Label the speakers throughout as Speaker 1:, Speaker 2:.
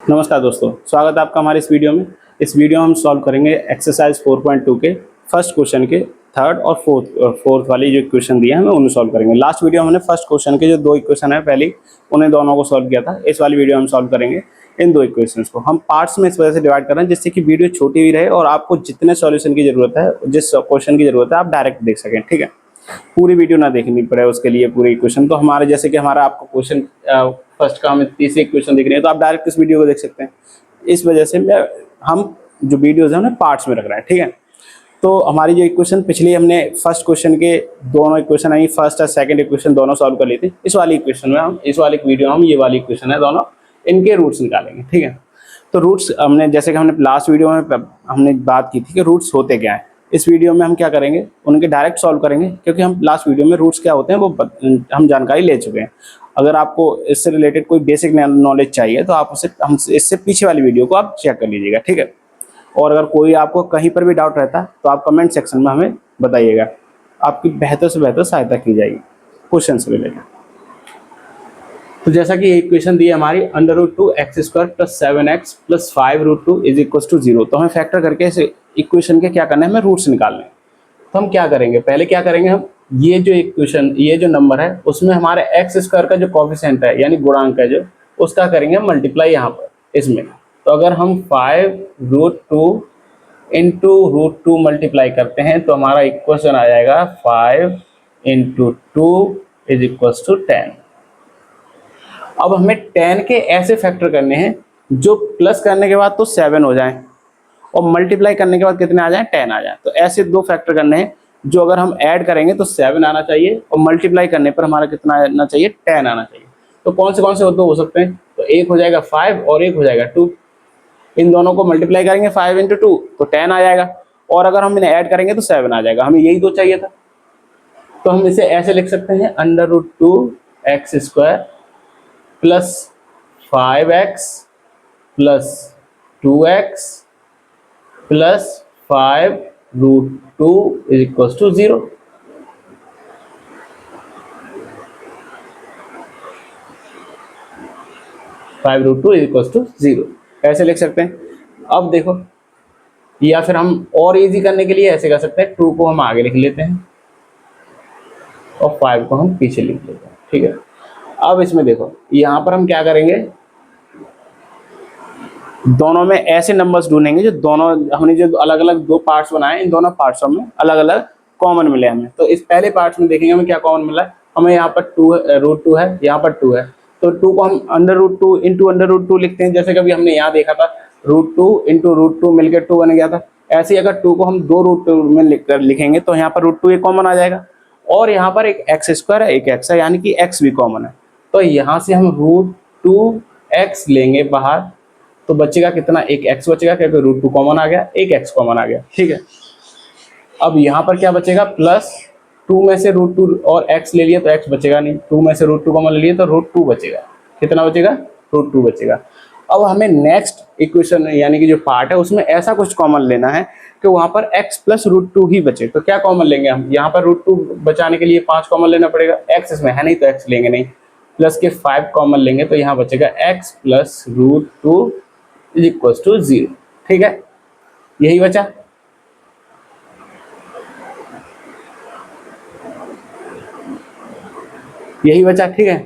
Speaker 1: नमस्कार दोस्तों, स्वागत है आपका हमारे इस वीडियो में। इस वीडियो में हम सॉल्व करेंगे एक्सरसाइज 4.2 के फर्स्ट क्वेश्चन के थर्ड और फोर्थ वाली जो इक्वेशन दिए हैं हमें उन्हें सॉल्व करेंगे। लास्ट वीडियो में हमने फर्स्ट क्वेश्चन के जो दो इक्वेशन है पहली उन्हें दोनों को सॉल्व किया था। इस वाली वीडियो में हम सॉल्व करेंगे इन दो इक्वेशंस को। हम पार्ट्स में इस वजह से डिवाइड कर रहे हैं जिससे कि वीडियो छोटी भी रहे और आपको जितने सॉल्यूशन की जरूरत है, जिस क्वेश्चन की जरूरत है, आप डायरेक्ट देख सकें। ठीक है, पूरी वीडियो ना देखनी पड़े उसके लिए पूरी इक्वेशन। तो हमारे जैसे कि हमारा आपको क्वेश्चन फर्स्ट का हमें तीसरी इक्वेशन दिख रही है तो आप डायरेक्ट इस वीडियो को देख सकते हैं। इस वजह से हम जो वीडियोज है उन्हें पार्ट्स में रख रहे हैं। ठीक है, तो हमारी जो इक्वेशन पिछली हमने फर्स्ट क्वेश्चन के दोनों इक्वेशन आई, फर्स्ट और सेकंड इक्वेशन दोनों सॉल्व कर ली थी। इस वाली इक्वेशन में हम इस वाली वीडियो में हम ये वाली इक्वेशन है दोनों, इनके रूट्स निकालेंगे। ठीक है, तो रूट्स हमने जैसे कि हमने लास्ट वीडियो में हमने बात की थी कि रूट्स होते क्या है। इस वीडियो में हम क्या करेंगे, उनके डायरेक्ट सॉल्व करेंगे क्योंकि हम लास्ट वीडियो में रूट्स क्या होते हैं वो हम जानकारी ले चुके हैं। अगर आपको इससे रिलेटेड कोई बेसिक नॉलेज चाहिए तो आप उसे हम इससे पीछे वाली वीडियो को आप चेक कर लीजिएगा। ठीक है, और अगर कोई आपको कहीं पर भी डाउट रहता है तो आप कमेंट सेक्शन में हमें बताइएगा, आपकी बेहतर से बेहतर सहायता की जाएगी क्वेश्चन से रिलेटेड। तो जैसा कि ये इक्वेशन दी है हमारी √2x² + 7x + 5√2 = 0। तो हमें फैक्टर करके इस इक्वेशन के क्या करना है, हमें रूट्स निकालने हैं। तो हम क्या करेंगे, पहले क्या करेंगे, हम ये जो इक्वेशन ये जो नंबर है उसमें हमारे x² का जो कोफिशिएंट है यानी गुणांक है जो उसका करेंगे मल्टीप्लाई यहाँ पर इसमें। तो अगर हम 5√2 × √2 मल्टीप्लाई करते हैं तो हमारा इक्वेशन आ जाएगा 5 × 2 = 10। अब हमें 10 के ऐसे फैक्टर करने हैं जो प्लस करने के बाद तो 7 हो जाएं और मल्टीप्लाई करने के बाद कितने आ जाएं, 10 आ जाएं। तो ऐसे दो फैक्टर करने हैं जो अगर हम ऐड करेंगे तो 7 आना चाहिए और मल्टीप्लाई करने पर हमारा कितना आना चाहिए, 10 आना चाहिए। तो कौन से दो हो सकते हैं, तो एक हो जाएगा 5 और एक हो जाएगा 2। इन दोनों को मल्टीप्लाई करेंगे 5 × 2 तो 10 आ जाएगा और अगर हम इन्हें ऐड करेंगे तो 7 आ जाएगा। हमें यही दो चाहिए था। तो हम इसे ऐसे लिख सकते हैं √2x² + 5x + 2x + 5√2 = 0। ऐसे लिख सकते हैं। अब देखो, या फिर हम और इजी करने के लिए ऐसे कर सकते हैं, 2 को हम आगे लिख लेते हैं और 5 को हम पीछे लिख लेते हैं। ठीक है, अब इसमें देखो यहाँ पर हम क्या करेंगे, दोनों में ऐसे नंबर्स ढूंढेंगे जो दोनों हमने जो अलग अलग दो पार्ट्स बनाए इन दोनों पार्ट्स में अलग अलग कॉमन मिले हमें। तो इस पहले पार्ट्स में देखेंगे हमें क्या कॉमन मिला है। हमें यहाँ पर √2 है, यहाँ पर 2 है, तो 2 को हम √2 × √2 लिखते हैं। जैसे कभी हमने यहाँ देखा था √2 × √2 मिलकर 2 बन गया था। ऐसे ही अगर 2 को हम 2 √2 में लिखेंगे तो यहाँ पर √2 एक कॉमन आ जाएगा और यहाँ पर एक x² है, एक x है, यानी कि x भी कॉमन है। तो यहाँ से हम √2x लेंगे बाहर तो बचेगा कितना, एक x बचेगा क्योंकि √2 कॉमन आ गया, एक x कॉमन आ गया। ठीक है, अब यहाँ पर क्या बचेगा, प्लस 2 में से √2 और x ले लिया तो x बचेगा नहीं, 2 में से √2 कॉमन ले लिया तो √2 बचेगा। कितना बचेगा, √2 बचेगा। अब हमें नेक्स्ट इक्वेशन यानी कि जो पार्ट है उसमें ऐसा कुछ कॉमन लेना है कि वहां पर x + √2 ही बचे। तो क्या कॉमन लेंगे हम, यहाँ पर √2 बचाने के लिए 5 कॉमन लेना पड़ेगा, x इसमें है नहीं तो x लेंगे नहीं, प्लस के 5 कॉमन लेंगे तो यहाँ बचेगा x + √2 = 0। ठीक है, यही बचा। यही बचा। ठीक है,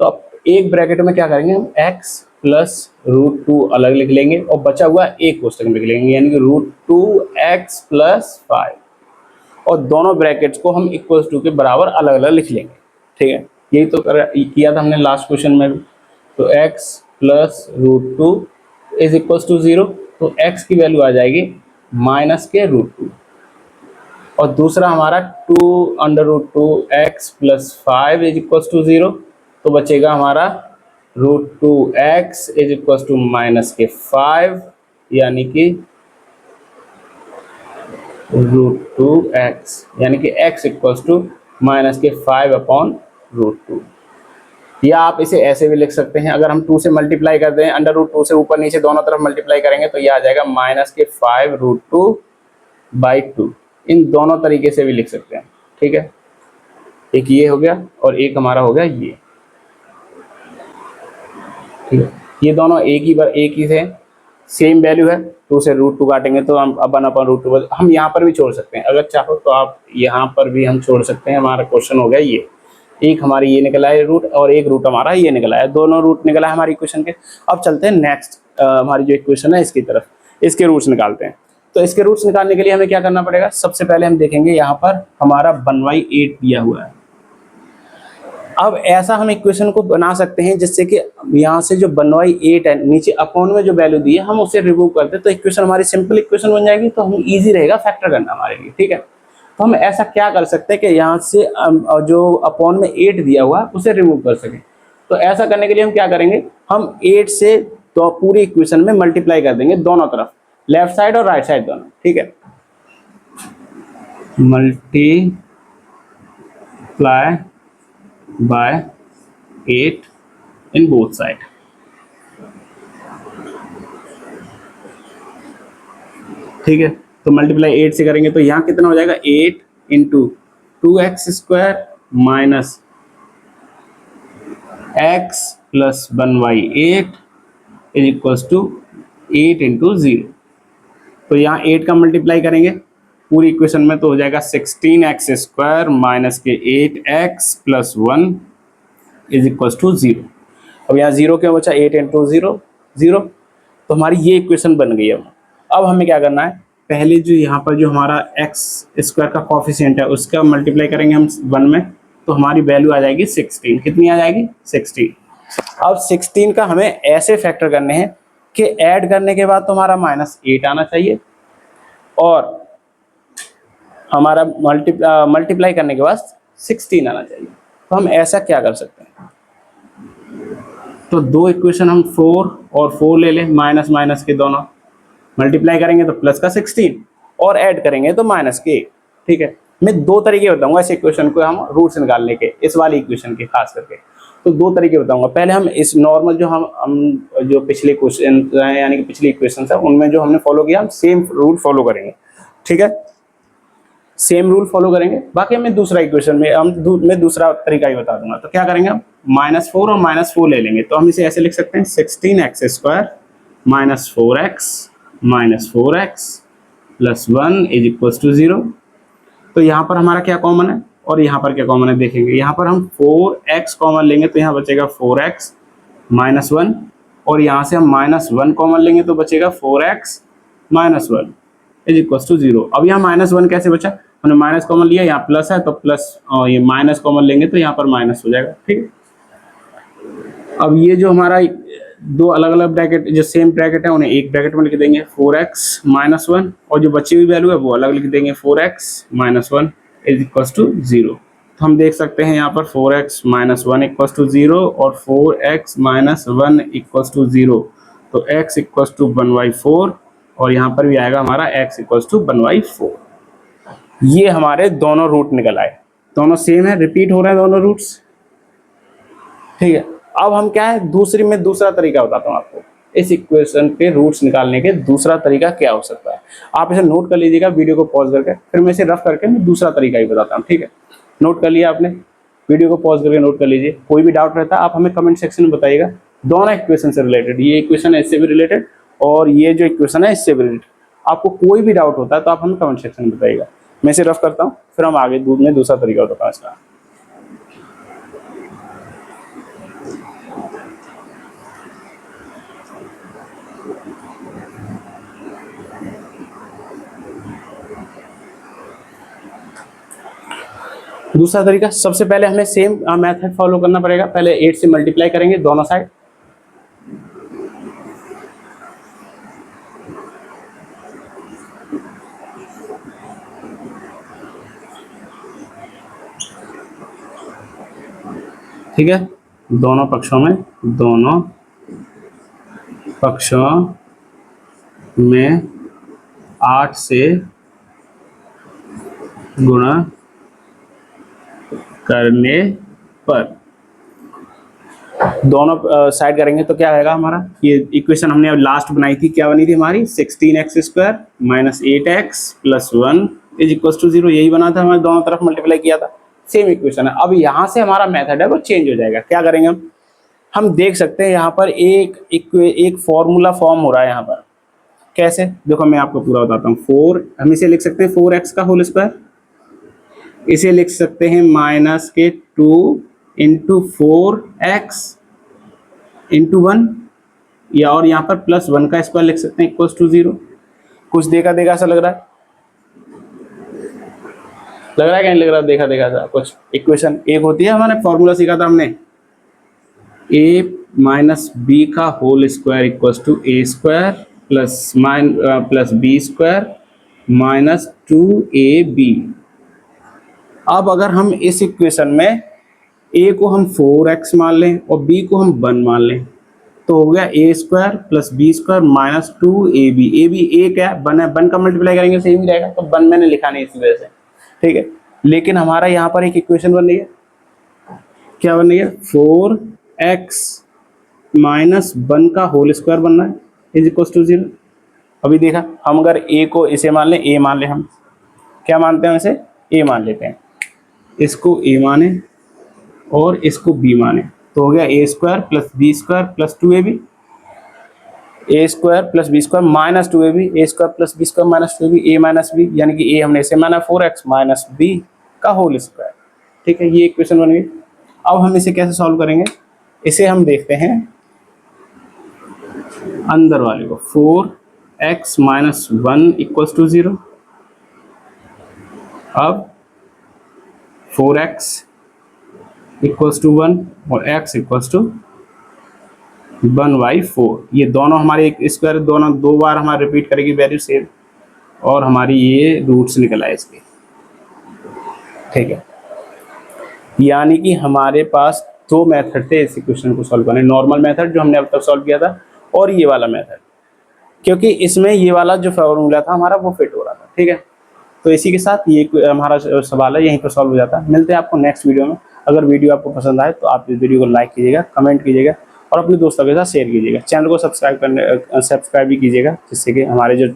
Speaker 1: तो अब एक ब्रैकेट में क्या करेंगे हम, x + √2 अलग लिख लेंगे और बचा हुआ एक कोष्टक में लिख लेंगे यानी कि √2x + 5 और दोनों ब्रैकेट्स को हम =2 के बराबर अलग अलग लिख लेंगे। ठीक है, यही तो किया था हमने लास्ट क्वेश्चन में भी। तो x + √2 = 0, तो x की वैल्यू आ जाएगी -√2 और दूसरा हमारा 2 √2x + 5 = 0, तो बचेगा हमारा √2x -5 यानी कि √2x यानी कि x = -5/√2। या आप इसे ऐसे भी लिख सकते हैं, अगर हम 2 से मल्टीप्लाई कर दें, √2 से ऊपर नीचे दोनों तरफ मल्टीप्लाई करेंगे तो यह आ जाएगा -5√2/2। इन दोनों तरीके से भी लिख सकते हैं। ठीक है, एक ये हो गया और एक हमारा हो गया ये। ठीक है, ये दोनों एक ही थे, सेम वैल्यू है, 2 से √2 काटेंगे तो हम 1/√2 हम यहाँ पर भी छोड़ सकते हैं, अगर चाहो तो आप यहाँ पर भी हम छोड़ सकते हैं। हमारा क्वेश्चन हो गया ये, एक हमारी ये निकला है रूट और एक रूट हमारा ये निकला है, दोनों रूट निकला है हमारी इक्वेशन के। अब चलते हैं नेक्स्ट हमारी जो इक्वेशन है इसकी तरफ, इसके रूट्स निकालते हैं। तो इसके रूट्स निकालने के लिए हमें क्या करना पड़ेगा, सबसे पहले हम देखेंगे यहाँ पर हमारा 1/8 दिया हुआ है। अब ऐसा हम इक्वेशन को बना सकते हैं जिससे कि यहाँ से जो 1/8 है नीचे अपॉन में जो वैल्यू दी है हम उसे रिमूव कर दे तो इक्वेशन हमारी सिंपल इक्वेशन बन जाएगी, तो हम इजी रहेगा फैक्टर करना हमारे लिए, ठीक है। तो हम ऐसा क्या कर सकते हैं कि यहाँ से जो अपॉन में 8 दिया हुआ उसे रिमूव कर सकें। तो ऐसा करने के लिए हम क्या करेंगे, हम 8 से तो पूरी इक्वेशन में मल्टीप्लाई कर देंगे दोनों तरफ, लेफ्ट साइड और राइट साइड दोनों, ठीक है। Multiply by 8 in both side, ठीक है। तो मल्टीप्लाई 8 से करेंगे तो यहाँ कितना हो जाएगा, 8 into 2x² minus x plus 1/8 is equals to 8 into 0। तो यहाँ 8 का मल्टीप्लाई करेंगे पूरी इक्वेशन में तो हो जाएगा 16x² माइनस के 8x plus 1 is equals to 0। अब यहाँ 0 क्यों बचा, 8 इंटू 0 0, तो हमारी ये इक्वेशन बन गई। अब हमें क्या करना है, पहले जो यहाँ पर जो हमारा x² का कॉफिशिएंट है उसका मल्टीप्लाई करेंगे हम 1 में, तो हमारी वैल्यू आ जाएगी 16। कितनी आ जाएगी, 16। अब 16 का हमें ऐसे फैक्टर करने हैं कि ऐड करने के बाद तो हमारा -8 आना चाहिए और हमारा मल्टीप्लाई करने के बाद 16 आना चाहिए। तो हम ऐसा क्या कर सकते हैं, तो दो इक्वेशन हम 4 और 4 ले लें, माइनस माइनस के दोनों मल्टीप्लाई करेंगे तो प्लस का 16 और ऐड करेंगे तो माइनस के 8, ठीक है। मैं दो तरीके बताऊंगा इस इक्वेशन को हम रूट्स निकालने के, इस वाली इक्वेशन के खास करके। तो दो तरीके बताऊंगा, पहले हम इस नॉर्मल जो हम जो पिछले क्वेश्चन यानी कि पिछली इक्वेशन है उनमें जो हमने फॉलो किया हम सेम रूल फॉलो करेंगे, ठीक है, सेम रूल फॉलो करेंगे। बाकी हमें दूसरा इक्वेशन में मैं दूसरा तरीका ही बता दूंगा। तो क्या करेंगे हम, -4 और -4 ले लेंगे, तो हम इसे ऐसे लिख सकते हैं 16x² minus 4x plus 1 is equal to 0। तो यहाँ पर हमारा क्या कॉमन है और यहाँ पर क्या कॉमन है देखेंगे। यहाँ पर हम 4x कॉमन लेंगे तो यहाँ बचेगा 4x माइनस 1 और यहाँ से हम -1 कॉमन लेंगे तो बचेगा 4x minus 1 is equal to 0। अब यहाँ -1 कैसे बचा, हमने माइनस कॉमन लिया, यहाँ प्लस है तो प्लस, ये माइनस कॉमन लेंगे तो यहाँ पर माइनस हो जाएगा, ठीक है। अब ये जो हमारा दो अलग अलग ब्रैकेट जो सेम ब्रैकेट है उन्हें एक ब्रैकेट में लिख देंगे 4x माइनस 1 और जो बची हुई वैल्यू है वो अलग लिख देंगे 4x minus 1 is equal to 0। तो हम देख सकते हैं यहाँ पर 4x माइनस 1 इक्वल टू 0 और 4x माइनस 1 इक्वल टू 0, तो x इक्वल टू 1/4 और यहाँ पर भी आएगा हमारा x इक्वल टू 1/4। ये हमारे दोनों रूट निकल आए, दोनों सेम है, रिपीट हो रहे हैं दोनों रूट्स, ठीक है। अब हम क्या है दूसरा तरीका बताता हूँ आपको इस इक्वेशन के रूट्स निकालने के। दूसरा तरीका क्या हो सकता है, आप इसे नोट कर लीजिएगा वीडियो को पॉज करके, फिर मैं इसे रफ करके मैं दूसरा तरीका ही बताता हूँ, ठीक है। नोट कर लिया आपने, वीडियो को पॉज करके नोट कर लीजिए। कोई भी डाउट रहता है आप हमें कमेंट सेक्शन में बताइएगा, दोनों इक्वेशन से रिलेटेड, ये इक्वेशन है इससे भी रिलेटेड और ये जो इक्वेशन है इससे भी रिलेटेड। आपको कोई भी डाउट होता है तो आप हमें कमेंट सेक्शन में बताइएगा। मैं इसे रफ करता हूँ फिर हम आगे में दूसरा तरीका बताता हूँ इसका। दूसरा तरीका, सबसे पहले हमें सेम मेथड फॉलो करना पड़ेगा। पहले 8 से मल्टीप्लाई करेंगे दोनों साइड, ठीक है, दोनों पक्षों में 8 से गुणा करने पर दोनों साइड करेंगे तो क्या आएगा हमारा, ये इक्वेशन हमने अब लास्ट बनाई थी, क्या बनी थी हमारी 16x² minus 8x plus 1 is equal to 0। यही बना था, हमारे दोनों तरफ मल्टीप्लाई किया था, सेम इक्वेशन है। अब यहाँ से हमारा मेथड है वो चेंज हो जाएगा। क्या करेंगे हम, हम देख सकते हैं यहाँ पर एक फॉर्मूला फॉर्म हो रहा है यहाँ पर। कैसे, देखो मैं आपको पूरा बताता हूँ। 4 हम इसे लिख सकते हैं 4x का होल स्क्वायर, इसे लिख सकते हैं -2 इंटू 4x इंटू 1, या और यहाँ पर +1 का स्क्वायर लिख सकते हैं इक्वल्स टू 0। कुछ देखा देखा ऐसा लग रहा है, लग रहा है क्या नहीं लग रहा, देखा देखा सा कुछ। इक्वेशन एक होती है, हमारे फॉर्मूला सीखा था हमने, a माइनस बी का whole square equals to a square plus B square -2ab। अब अगर हम इस इक्वेशन में a को हम 4x मान लें और b को हम 1 मान लें, तो हो गया a square plus B square -2ab। ab 1 है, 1 है, 1 का मल्टीप्लाई करेंगे सेम ही रहेगा, तो 1 मैंने लिखा नहीं इस वजह से, ठीक है। लेकिन हमारा यहाँ पर एक इक्वेशन बन रही है, क्या बन रही है, 4x माइनस 1 का होल स्क्वायर बनना है इज इक्वल टू 0। अभी देखा, हम अगर a को इसे मान लें, a मान लें, हम क्या मानते हैं इसे, a मान लेते हैं, इसको a माने और इसको b माने, तो हो गया a square plus B square plus 2ab, a square plus B square minus 2ab, a square plus B square minus 2ab, a minus b, यानी कि a हमने इसे माना 4x माइनस b का होल स्क्वायर, ठीक है। ये इक्वेशन बन गई। अब हम इसे कैसे सॉल्व करेंगे, इसे हम देखते हैं अंदर वाले को, 4x माइनस 1 इक्वल्स टू 0। अब 4x इक्वल्स टू 1 और x इक्वल्स टू 1/4, ये दोनों हमारे एक स्क्वायर, दोनों दो बार हमारे रिपीट करेगी वैल्यू सेम, और हमारी ये रूट्स निकल आए इसके, ठीक है। यानी कि हमारे पास दो मेथड थे इस इक्वेशन को सॉल्व करने, नॉर्मल मेथड जो हमने अब तक सॉल्व किया था और ये वाला मेथड, क्योंकि इसमें ये वाला जो फॉर्मूला था हमारा वो फिट हो रहा था, ठीक है। तो इसी के साथ ये हमारा सवाल है यहीं पर सॉल्व हो जाता है। मिलते हैं आपको नेक्स्ट वीडियो में। अगर वीडियो आपको पसंद आए तो आप इस वीडियो को लाइक कीजिएगा, कमेंट कीजिएगा और अपने दोस्तों के साथ शेयर कीजिएगा। चैनल को सब्सक्राइब भी कीजिएगा, जिससे कि हमारे जो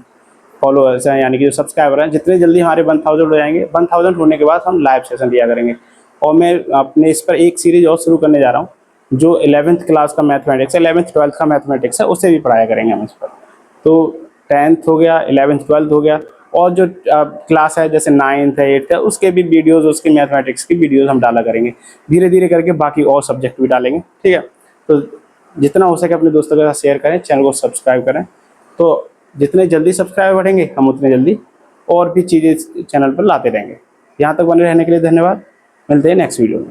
Speaker 1: फॉलोअर्स हैं, यानी कि जो सब्सक्राइबर हैं, जितने जल्दी हमारे 1000 हो जाएंगे, 1000 होने के बाद हम लाइव सेशन दिया करेंगे। और मैं अपने इस पर एक सीरीज और शुरू करने जा रहा हूँ जो 11th क्लास का मैथमेटिक्स है, 11th 12th का मैथमेटिक्स है, उससे भी पढ़ाया करेंगे हम इस पर। तो 10th हो गया, 11th 12th हो गया, और जो क्लास है जैसे 9th है, 8th है, उसके भी वीडियोज़, उसके मैथमेटिक्स की वीडियोज़ हम डाला करेंगे। धीरे धीरे करके बाकी और सब्जेक्ट भी डालेंगे, ठीक है। तो जितना हो सके अपने दोस्तों के साथ शेयर करें, चैनल को सब्सक्राइब करें। तो जितने जल्दी सब्सक्राइब बढ़ेंगे हम उतने जल्दी और भी चीज़ें चैनल पर लाते रहेंगे। यहाँ तक बने रहने के लिए धन्यवाद। मिलते हैं नेक्स्ट वीडियो में।